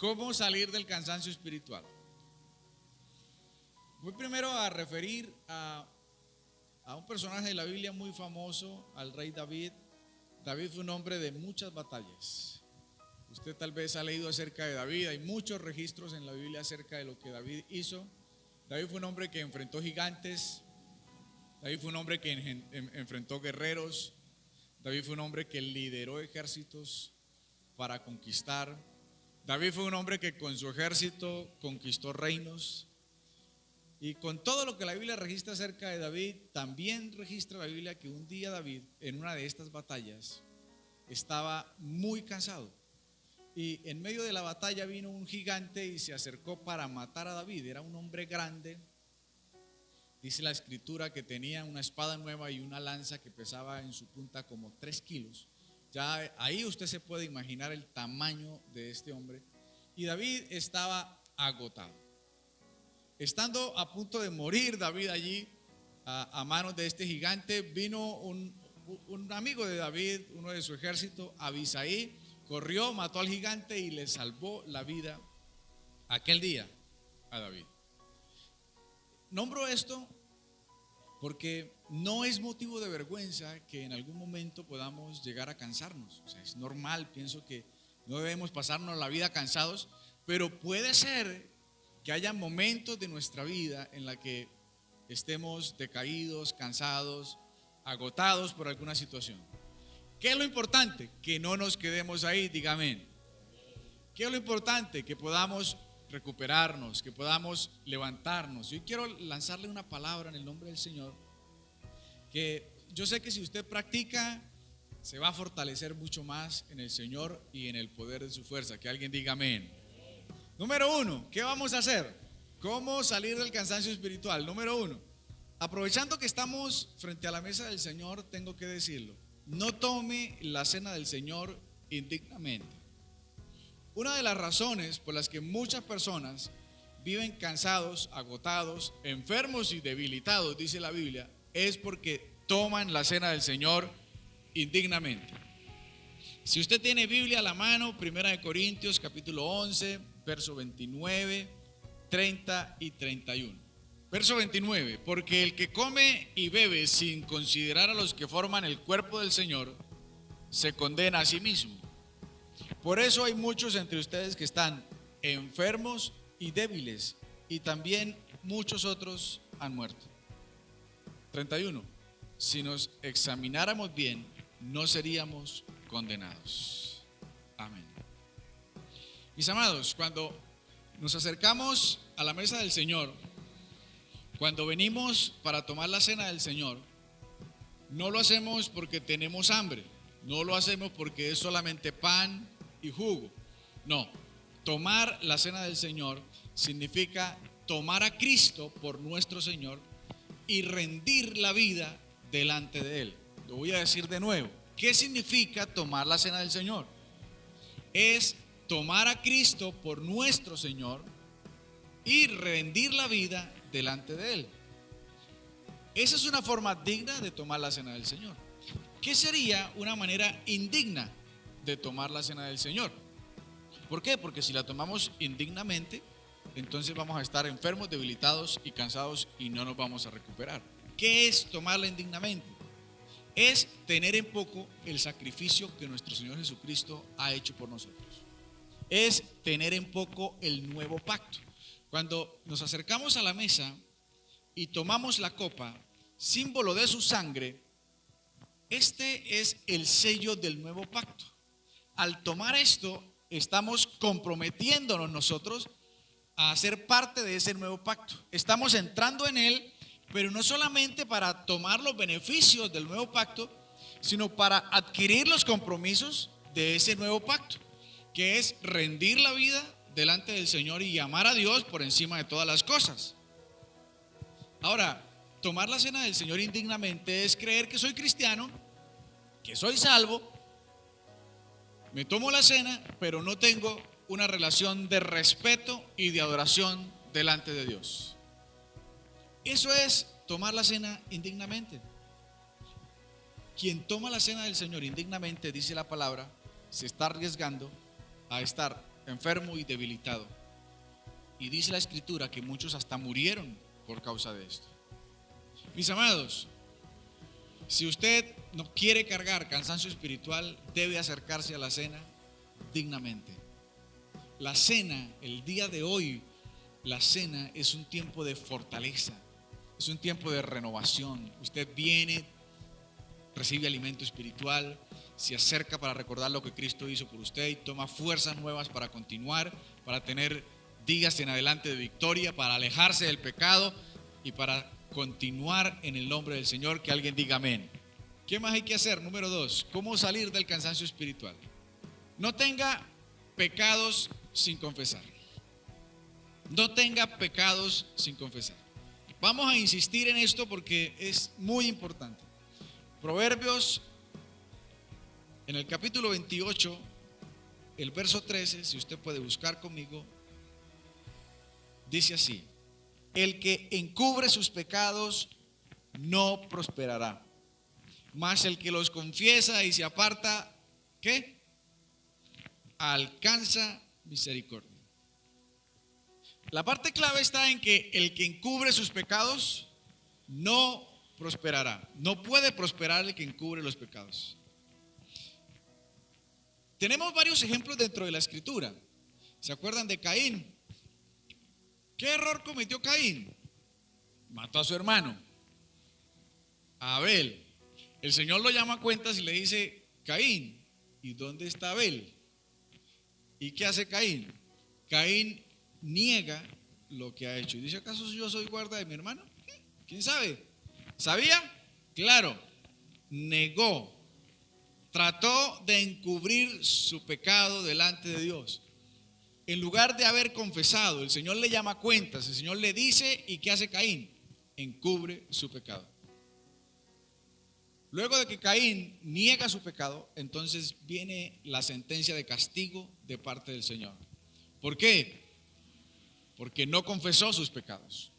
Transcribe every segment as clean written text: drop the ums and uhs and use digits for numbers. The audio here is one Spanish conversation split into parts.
¿Cómo salir del cansancio espiritual? Voy primero a referir a un personaje de la Biblia muy famoso, al rey David. David fue un hombre de muchas batallas. Usted tal vez ha leído acerca de David, hay muchos registros en la Biblia acerca de lo que David hizo. David fue un hombre que enfrentó gigantes, David fue un hombre que enfrentó guerreros, David fue un hombre que lideró ejércitos para conquistar. David fue un hombre que con su ejército conquistó reinos. Y con todo lo que la Biblia registra acerca de David, también registra la Biblia que un día David, en una de estas batallas, estaba muy cansado. Y en medio de la batalla vino un gigante y se acercó para matar a David. Era un hombre grande. Dice la escritura que tenía una espada nueva y una lanza que pesaba en su punta como 3 kilos. Ya ahí usted se puede imaginar el tamaño de este hombre. Y David estaba agotado. Estando a punto de morir David allí a manos de este gigante, vino un amigo de David, uno de su ejército, Abisai, corrió, mató al gigante y le salvó la vida aquel día a David. Nombro esto porque no es motivo de vergüenza que en algún momento podamos llegar a cansarnos. O sea, es normal, pienso que no debemos pasarnos la vida cansados, pero puede ser que haya momentos de nuestra vida en la que estemos decaídos, cansados, agotados por alguna situación. ¿Qué es lo importante? Que no nos quedemos ahí, diga amén. ¿Qué es lo importante? Que podamos recuperarnos, que podamos levantarnos. Yo quiero lanzarle una palabra en el nombre del Señor, que yo sé que si usted practica, se va a fortalecer mucho más en el Señor y en el poder de su fuerza. Que alguien diga amén. Número 1, ¿qué vamos a hacer? ¿Cómo salir del cansancio espiritual? Número 1, aprovechando que estamos frente a la mesa del Señor, tengo que decirlo, no tome la cena del Señor indignamente. Una de las razones por las que muchas personas viven cansados, agotados, enfermos y debilitados, dice la Biblia, es porque toman la cena del Señor indignamente. Si usted tiene Biblia a la mano, 1 Corintios capítulo 11, verso 29, 30 y 31. Verso 29, porque el que come y bebe sin considerar a los que forman el cuerpo del Señor, se condena a sí mismo. Por eso hay muchos entre ustedes que están enfermos y débiles, y también muchos otros han muerto. 31, si nos examináramos bien, no seríamos condenados. Amén. Mis amados, cuando nos acercamos a la mesa del Señor, cuando venimos para tomar la cena del Señor, no lo hacemos porque tenemos hambre, no lo hacemos porque es solamente pan y jugo. No, tomar la cena del Señor significa tomar a Cristo por nuestro Señor y rendir la vida delante de Él. Lo voy a decir de nuevo. ¿Qué significa tomar la cena del Señor? Es tomar a Cristo por nuestro Señor y rendir la vida delante de Él. Esa es una forma digna de tomar la cena del Señor. ¿Qué sería una manera indigna de tomar la cena del Señor? ¿Por qué? Porque si la tomamos indignamente, entonces vamos a estar enfermos, debilitados y cansados y no nos vamos a recuperar. ¿Qué es tomarla indignamente? Es tener en poco el sacrificio que nuestro Señor Jesucristo ha hecho por nosotros. Es tener en poco el nuevo pacto. Cuando nos acercamos a la mesa y tomamos la copa, símbolo de su sangre, este es el sello del nuevo pacto. Al tomar esto, estamos comprometiéndonos nosotros a ser parte de ese nuevo pacto. Estamos entrando en él, pero no solamente para tomar los beneficios del nuevo pacto, sino para adquirir los compromisos de ese nuevo pacto, que es rendir la vida delante del Señor y amar a Dios por encima de todas las cosas. Ahora, tomar la cena del Señor indignamente es creer que soy cristiano, que soy salvo, me tomo la cena, pero no tengo una relación de respeto y de adoración delante de Dios. Eso es tomar la cena indignamente. Quien toma la cena del Señor indignamente, dice la palabra, se está arriesgando a estar enfermo y debilitado. Y dice la Escritura que muchos hasta murieron por causa de esto. Mis amados, si usted no quiere cargar cansancio espiritual, debe acercarse a la cena dignamente. La cena, el día de hoy, la cena es un tiempo de fortaleza, es un tiempo de renovación. Usted viene, recibe alimento espiritual, se acerca para recordar lo que Cristo hizo por usted y toma fuerzas nuevas para continuar, para tener días en adelante de victoria, para alejarse del pecado y para continuar en el nombre del Señor. Que alguien diga amén. ¿Qué más hay que hacer? Número 2, ¿cómo salir del cansancio espiritual? No tenga pecados sin confesar. No tenga pecados sin confesar. Vamos a insistir en esto porque es muy importante. Proverbios, en el capítulo 28, el verso 13, si usted puede buscar conmigo, dice así: el que encubre sus pecados no prosperará, mas el que los confiesa y se aparta, ¿qué? Alcanza misericordia. La parte clave está en que el que encubre sus pecados no prosperará. No puede prosperar el que encubre los pecados. Tenemos varios ejemplos dentro de la Escritura. ¿Se acuerdan de Caín? ¿Qué error cometió Caín? Mató a su hermano, a Abel. El Señor lo llama a cuentas y le dice: Caín, ¿y dónde está Abel? ¿Y qué hace Caín? Caín niega lo que ha hecho y dice: ¿acaso yo soy guarda de mi hermano? ¿Quién sabe? ¿Sabía? Claro, negó, trató de encubrir su pecado delante de Dios. En lugar de haber confesado, el Señor le llama a cuentas, el Señor le dice: ¿y qué hace Caín? Encubre su pecado. Luego de que Caín niega su pecado, entonces viene la sentencia de castigo de parte del Señor. ¿Por qué? Porque no confesó sus pecados.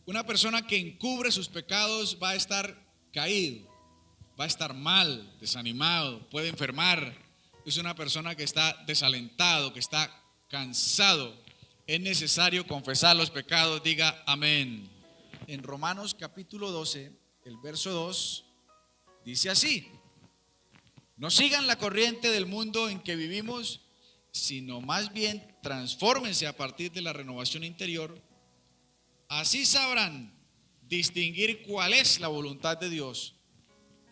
Una persona que encubre sus pecados va a estar caído, va a estar mal, desanimado, puede enfermar. Es una persona que está desalentado, que está cansado. Es necesario confesar los pecados. Diga amén. En Romanos capítulo 12, el verso 2, dice así: no sigan la corriente del mundo en que vivimos, sino más bien transfórmense a partir de la renovación interior. Así sabrán distinguir cuál es la voluntad de Dios,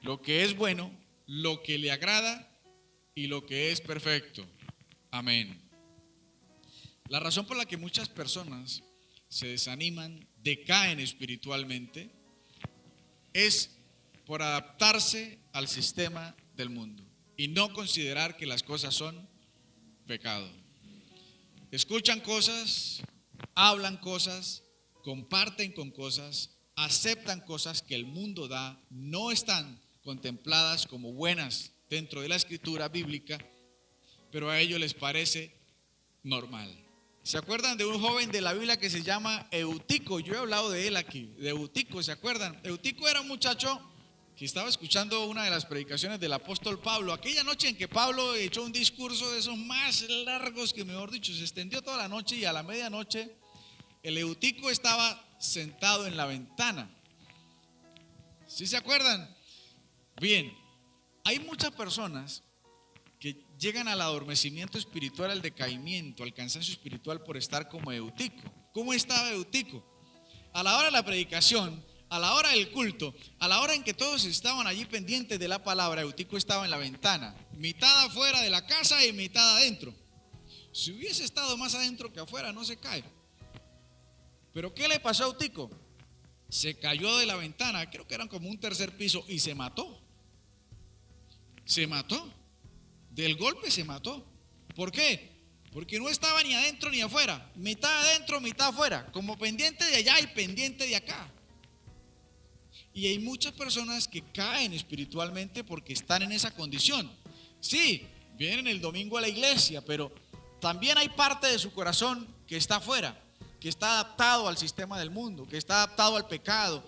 lo que es bueno, lo que le agrada y lo que es perfecto. Amén. La razón por la que muchas personas se desaniman, decaen espiritualmente, es por adaptarse al sistema del mundo y no considerar que las cosas son pecado. Escuchan cosas, hablan cosas, comparten con cosas, aceptan cosas que el mundo da, no están contempladas como buenas dentro de la escritura bíblica, pero a ellos les parece normal. ¿Se acuerdan de un joven de la Biblia que se llama Eutico? Yo he hablado de él aquí, de Eutico, ¿se acuerdan? Eutico era un muchacho que estaba escuchando una de las predicaciones del apóstol Pablo, aquella noche en que Pablo echó un discurso de esos más largos que, mejor dicho, se extendió toda la noche, y a la medianoche el Eutico estaba sentado en la ventana. ¿Sí se acuerdan? Bien, hay muchas personas que llegan al adormecimiento espiritual, al decaimiento, al cansancio espiritual por estar como Eutico. ¿Cómo estaba Eutico? A la hora de la predicación, a la hora del culto, a la hora en que todos estaban allí pendientes de la palabra, Eutico estaba en la ventana, mitad afuera de la casa y mitad adentro. Si hubiese estado más adentro que afuera, no se cae. ¿Pero qué le pasó a Eutico? Se cayó de la ventana, creo que eran como un tercer piso, y se mató. Se mató. Del golpe se mató. ¿Por qué? Porque no estaba ni adentro ni afuera, mitad adentro, mitad afuera, como pendiente de allá y pendiente de acá. Y hay muchas personas que caen espiritualmente porque están en esa condición. Sí, vienen el domingo a la iglesia, pero también hay parte de su corazón que está afuera, que está adaptado al sistema del mundo, que está adaptado al pecado,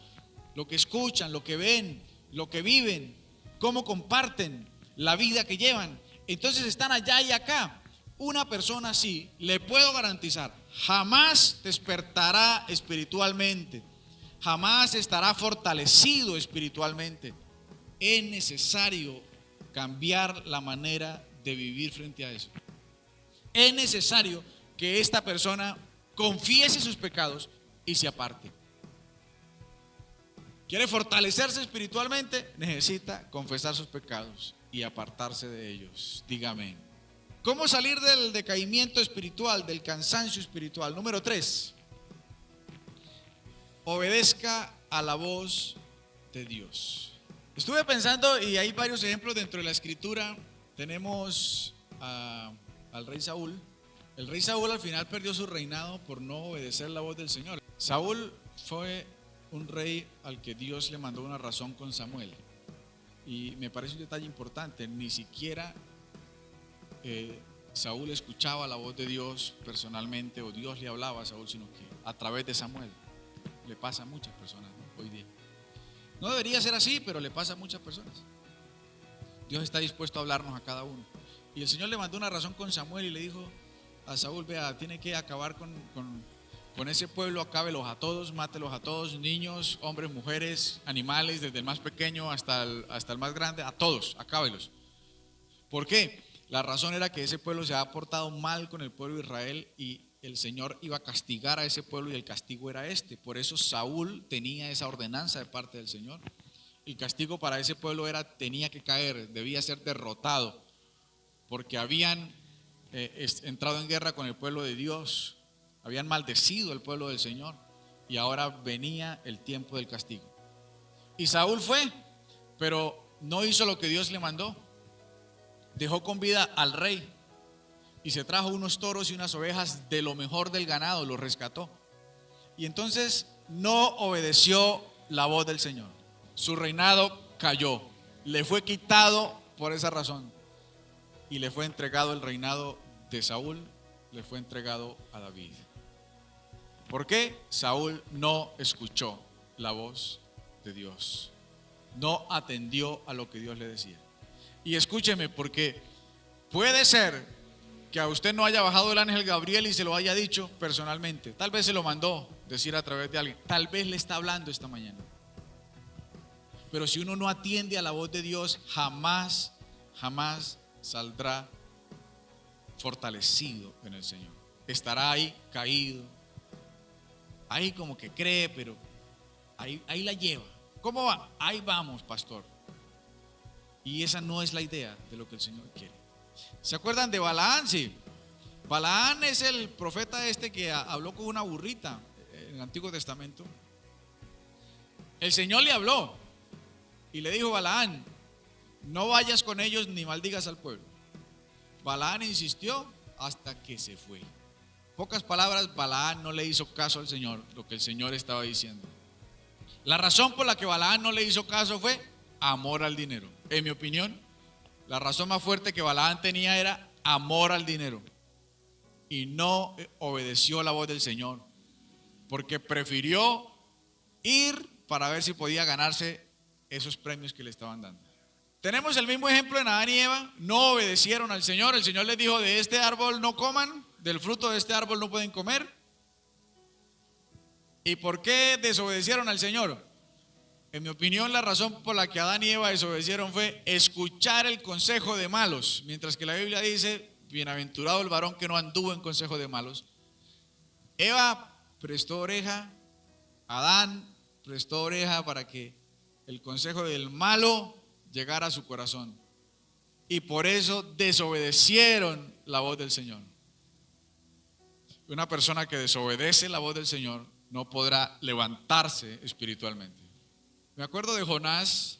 lo que escuchan, lo que ven, lo que viven, cómo comparten la vida que llevan. Entonces están allá y acá. una persona así, le puedo garantizar, jamás despertará espiritualmente, jamás estará fortalecido espiritualmente. Es necesario cambiar la manera de vivir frente a eso. Es necesario que esta persona confiese sus pecados y se aparte. ¿Quiere fortalecerse espiritualmente? Necesita confesar sus pecados y apartarse de ellos. Dígame. ¿Cómo salir del decaimiento espiritual, del cansancio espiritual? Número 3. Obedezca a la voz de Dios. Estuve pensando y hay varios ejemplos dentro de la escritura. Tenemos al rey Saúl. El rey Saúl al final perdió su reinado por no obedecer la voz del Señor. Saúl fue un rey al que Dios le mandó una razón con Samuel. Y me parece un detalle importante. Ni siquiera Saúl escuchaba la voz de Dios personalmente, o Dios le hablaba a Saúl, sino que a través de Samuel. Le pasa a muchas personas, ¿no? Hoy día. No debería ser así, pero le pasa a muchas personas. Dios está dispuesto a hablarnos a cada uno. Y el Señor le mandó una razón con Samuel y le dijo a Saúl: vea, tiene que acabar con ese pueblo, acábelos a todos, mátelos a todos, niños, hombres, mujeres, animales, desde el más pequeño hasta el más grande, a todos, acábelos. ¿Por qué? La razón era que ese pueblo se había portado mal con el pueblo de Israel y el Señor iba a castigar a ese pueblo, y el castigo era este. Por eso Saúl tenía esa ordenanza de parte del Señor. El castigo para ese pueblo tenía que caer, debía ser derrotado, porque habían entrado en guerra con el pueblo de Dios, habían maldecido el pueblo del Señor, y ahora venía el tiempo del castigo. Y Saúl fue, pero no hizo lo que Dios le mandó. Dejó con vida al rey y se trajo unos toros y unas ovejas de lo mejor del ganado, los rescató. Y entonces no obedeció la voz del Señor. Su reinado cayó, le fue quitado por esa razón, y le fue entregado el reinado de Saúl, le fue entregado a David. ¿Por qué? Saúl no escuchó la voz de Dios, no atendió a lo que Dios le decía. Y escúcheme, porque puede ser que a usted no haya bajado el ángel Gabriel y se lo haya dicho personalmente. Tal vez se lo mandó decir a través de alguien, tal vez le está hablando esta mañana. Pero si uno no atiende a la voz de Dios, jamás saldrá fortalecido en el Señor. Estará ahí caído, ahí como que cree, pero ahí la lleva. ¿Cómo va? Ahí vamos, pastor. Y esa no es la idea de lo que el Señor quiere. ¿Se acuerdan de Balaán? Sí. Balaán es el profeta que habló con una burrita en el Antiguo Testamento. El Señor le habló y le dijo: Balaán, no vayas con ellos ni maldigas al pueblo. Balaán insistió hasta que se fue. Pocas palabras, Balaán no le hizo caso al Señor, lo que el Señor estaba diciendo. La razón por la que Balaán no le hizo caso fue amor al dinero. En mi opinión, la razón más fuerte que Balaán tenía era amor al dinero, y no obedeció la voz del Señor, porque prefirió ir para ver si podía ganarse esos premios que le estaban dando. Tenemos el mismo ejemplo en Adán y Eva. No obedecieron al Señor. El Señor les dijo: de este árbol no coman, del fruto de este árbol no pueden comer. ¿Y por qué desobedecieron al Señor? En mi opinión, la razón por la que Adán y Eva desobedecieron fue escuchar el consejo de malos, mientras que la Biblia dice: bienaventurado el varón que no anduvo en consejo de malos. Eva prestó oreja, Adán prestó oreja para que el consejo del malo llegara a su corazón, y por eso desobedecieron la voz del Señor. Una persona que desobedece la voz del Señor no podrá levantarse espiritualmente. Me acuerdo de Jonás.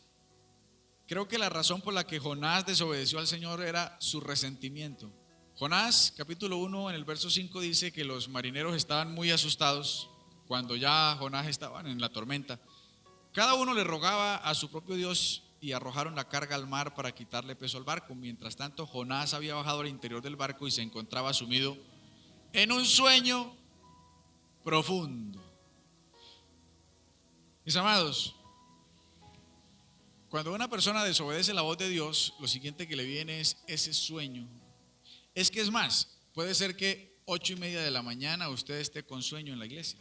Creo que la razón por la que Jonás desobedeció al Señor era su resentimiento. Jonás, capítulo 1, en el verso 5 dice que los marineros estaban muy asustados cuando ya Jonás estaba en la tormenta. Cada uno le rogaba a su propio Dios y arrojaron la carga al mar para quitarle peso al barco. Mientras tanto, Jonás había bajado al interior del barco y se encontraba sumido en un sueño profundo. Mis amados, cuando una persona desobedece la voz de Dios, lo siguiente que le viene es ese sueño Es que es más, puede ser que 8:30 de la mañana usted esté con sueño en la iglesia.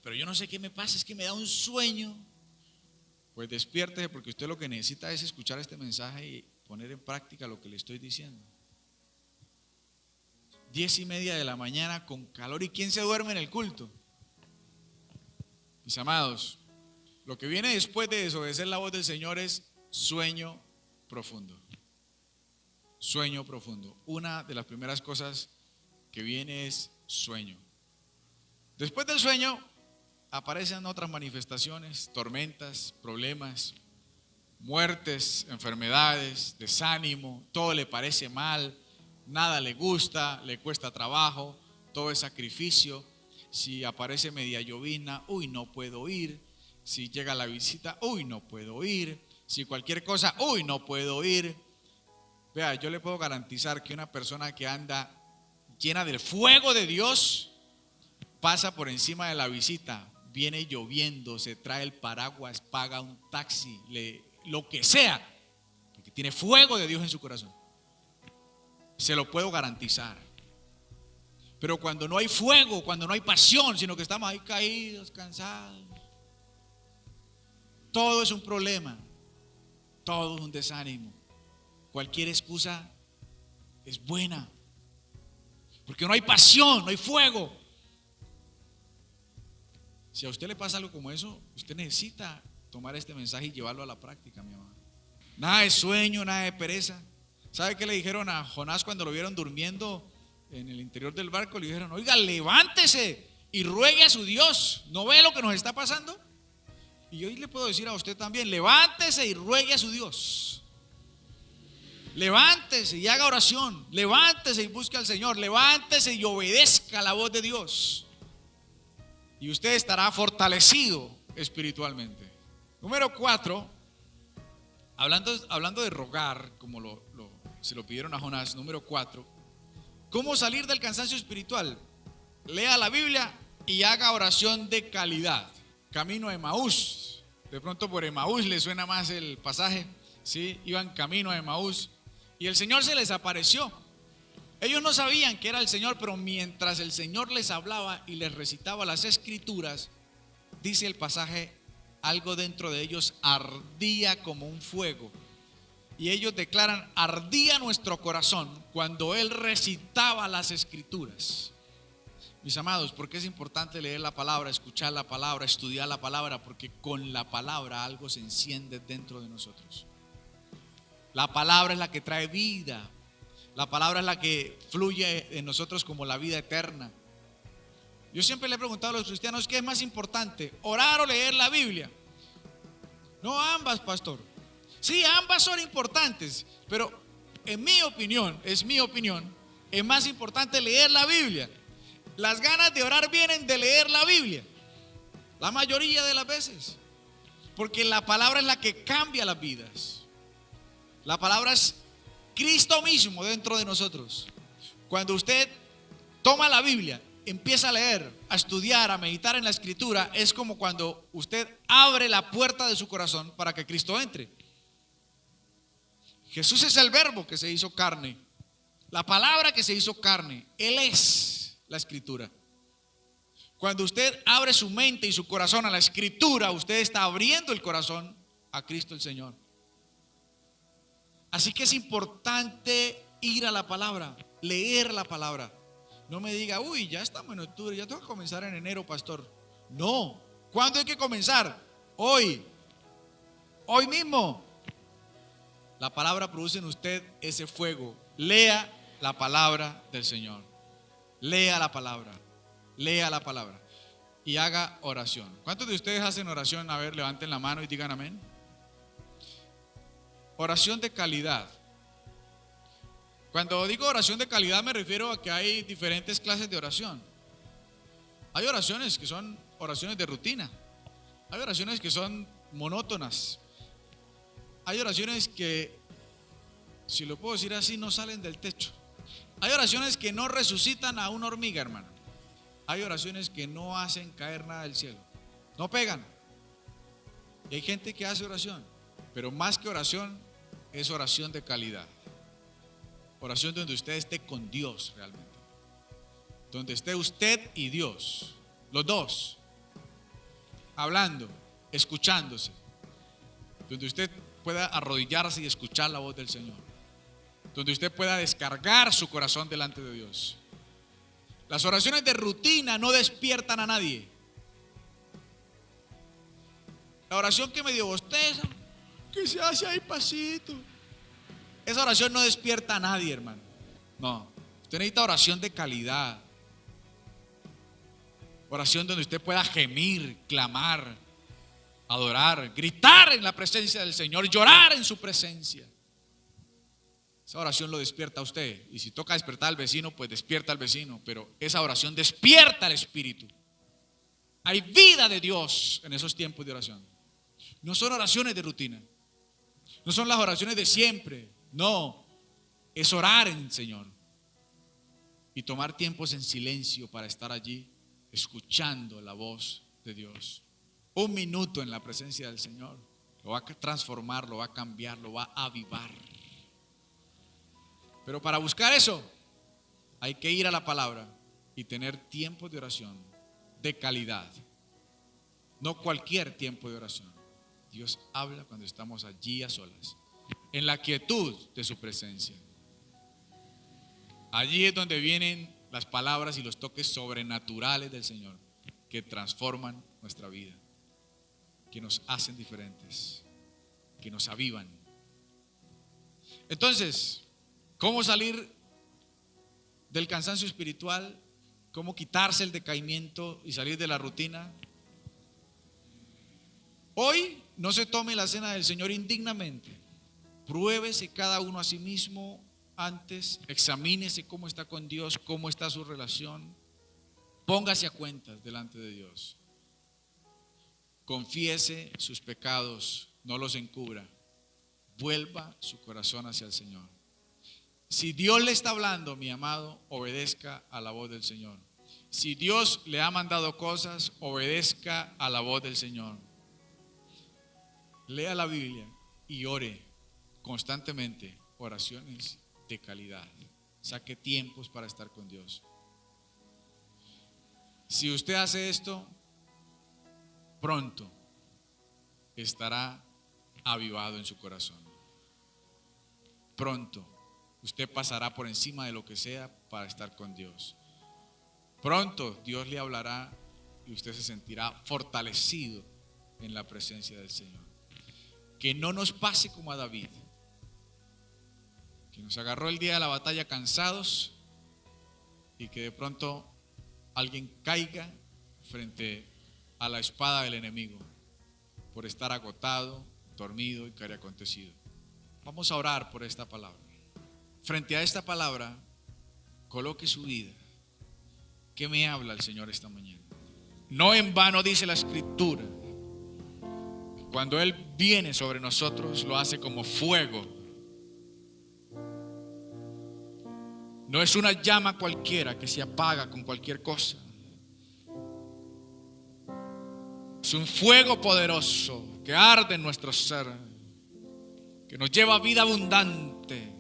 Pero yo no sé qué me pasa, es que me da un sueño. Pues despiértese, porque usted lo que necesita es escuchar este mensaje y poner en práctica lo que le estoy diciendo. 10:30 de la mañana con calor. ¿Y quién se duerme en el culto? Mis amados, lo que viene después de desobedecer la voz del Señor es sueño profundo. Sueño profundo. Una de las primeras cosas que viene es sueño. Después del sueño aparecen otras manifestaciones, tormentas, problemas, muertes, enfermedades, desánimo, todo le parece mal, nada le gusta, le cuesta trabajo, todo es sacrificio. Si aparece media llovizna, uy, no puedo ir. Si llega la visita, uy, no puedo ir. Si cualquier cosa, uy, no puedo ir. Vea, yo le puedo garantizar que una persona que anda llena del fuego de Dios pasa por encima de la visita, viene lloviendo, se trae el paraguas, paga un taxi, lo que sea, porque tiene fuego de Dios en su corazón. Se lo puedo garantizar. Pero cuando no hay fuego, cuando no hay pasión, sino que estamos ahí caídos, cansados, todo es un problema, todo es un desánimo. Cualquier excusa es buena, porque no hay pasión, no hay fuego. Si a usted le pasa algo como eso, usted necesita tomar este mensaje y llevarlo a la práctica, mi amado. Nada de sueño, nada de pereza. ¿Sabe qué le dijeron a Jonás cuando lo vieron durmiendo en el interior del barco? Le dijeron: oiga, levántese y ruegue a su Dios. ¿No ve lo que nos está pasando? Y hoy le puedo decir a usted también: levántese y ruegue a su Dios. Levántese y haga oración. Levántese y busque al Señor. Levántese y obedezca la voz de Dios. Y usted estará fortalecido espiritualmente. Número 4, hablando de rogar, como se lo pidieron a Jonás. Número 4, ¿cómo salir del cansancio espiritual? Lea la Biblia y haga oración de calidad. Camino a Emaús. De pronto por Emaús le suena más el pasaje, ¿sí? Iban camino a Emaús y el Señor se les apareció. Ellos no sabían que era el Señor, pero mientras el Señor les hablaba y les recitaba las escrituras, dice el pasaje, algo dentro de ellos ardía como un fuego. Y ellos declaran: ardía nuestro corazón cuando Él recitaba las escrituras. Mis amados, ¿por qué es importante leer la palabra, escuchar la palabra, estudiar la palabra? Porque con la palabra algo se enciende dentro de nosotros. La palabra es la que trae vida. La palabra es la que fluye en nosotros como la vida eterna. Yo siempre le he preguntado a los cristianos: ¿qué es más importante, orar o leer la Biblia? No, ambas, pastor. Sí, ambas son importantes, pero en mi opinión, es más importante leer la Biblia. Las ganas de orar vienen de leer la Biblia, la mayoría de las veces, porque la palabra es la que cambia las vidas. La palabra es Cristo mismo dentro de nosotros. Cuando usted toma la Biblia, empieza a leer, a estudiar, a meditar en la escritura, es como cuando usted abre la puerta de su corazón para que Cristo entre. Jesús es el verbo que se hizo carne, la palabra que se hizo carne. Él es la escritura. Cuando usted abre su mente y su corazón a la escritura, usted está abriendo el corazón a Cristo el Señor. Así que es importante ir a la palabra, leer la palabra. No me diga: uy, ya estamos en octubre, ya tengo que comenzar en enero, pastor. No, ¿cuándo hay que comenzar? Hoy mismo. La palabra produce en usted ese fuego. Lea la palabra del Señor. Lea la palabra y haga oración. ¿Cuántos de ustedes hacen oración? A ver, levanten la mano y digan amén. Oración de calidad. Cuando digo oración de calidad me refiero a que hay diferentes clases de oración. Hay oraciones que son oraciones de rutina. Hay oraciones que son monótonas. Hay oraciones que, si lo puedo decir así, no salen del techo. Hay oraciones que no resucitan a una hormiga, hermano. Hay oraciones que no hacen caer nada del cielo, no pegan. Y hay gente que hace oración, pero más que oración, es oración de calidad. Oración donde usted esté con Dios realmente. Donde esté usted y Dios, los dos, hablando, escuchándose. Donde usted pueda arrodillarse y escuchar la voz del Señor. Donde usted pueda descargar su corazón delante de Dios. Las oraciones de rutina no despiertan a nadie. La oración que medio bosteza, que se hace ahí pasito, esa oración no despierta a nadie, hermano. No, usted necesita oración de calidad. Oración donde usted pueda gemir, clamar, adorar, gritar en la presencia del Señor, llorar en su presencia. Esa oración lo despierta a usted. Y si toca despertar al vecino, pues despierta al vecino. Pero esa oración despierta al espíritu. Hay vida de Dios en esos tiempos de oración. No son oraciones de rutina. No son las oraciones de siempre. No, es orar en el Señor. Y tomar tiempos en silencio para estar allí escuchando la voz de Dios. Un minuto en la presencia del Señor lo va a transformar, lo va a cambiar, lo va a avivar. Pero para buscar eso hay que ir a la palabra y tener tiempos de oración de calidad. No cualquier tiempo de oración. Dios habla cuando estamos allí a solas, en la quietud de su presencia. Allí es donde vienen las palabras y los toques sobrenaturales del Señor que transforman nuestra vida, que nos hacen diferentes, que nos avivan. Entonces, ¿cómo salir del cansancio espiritual? ¿Cómo quitarse el decaimiento y salir de la rutina? Hoy no se tome la cena del Señor indignamente. Pruébese cada uno a sí mismo antes, examínese cómo está con Dios, cómo está su relación. Póngase a cuentas delante de Dios. Confiese sus pecados, no los encubra. Vuelva su corazón hacia el Señor. Si Dios le está hablando, mi amado, obedezca a la voz del Señor. Si Dios le ha mandado cosas, obedezca a la voz del Señor. Lea la Biblia y ore constantemente oraciones de calidad. Saque tiempos para estar con Dios. Si usted hace esto, pronto estará avivado en su corazón. Pronto usted pasará por encima de lo que sea para estar con Dios. Pronto Dios le hablará y usted se sentirá fortalecido en la presencia del Señor. Que no nos pase como a David, que nos agarró el día de la batalla cansados y que de pronto alguien caiga frente a la espada del enemigo por estar agotado, dormido y cariacontecido. Vamos a orar por esta palabra. Frente a esta palabra, coloque su vida. ¿Qué me habla el Señor esta mañana? No en vano dice la Escritura, cuando Él viene sobre nosotros, lo hace como fuego. No es una llama cualquiera que se apaga con cualquier cosa. Es un fuego poderoso que arde en nuestro ser, que nos lleva a vida abundante,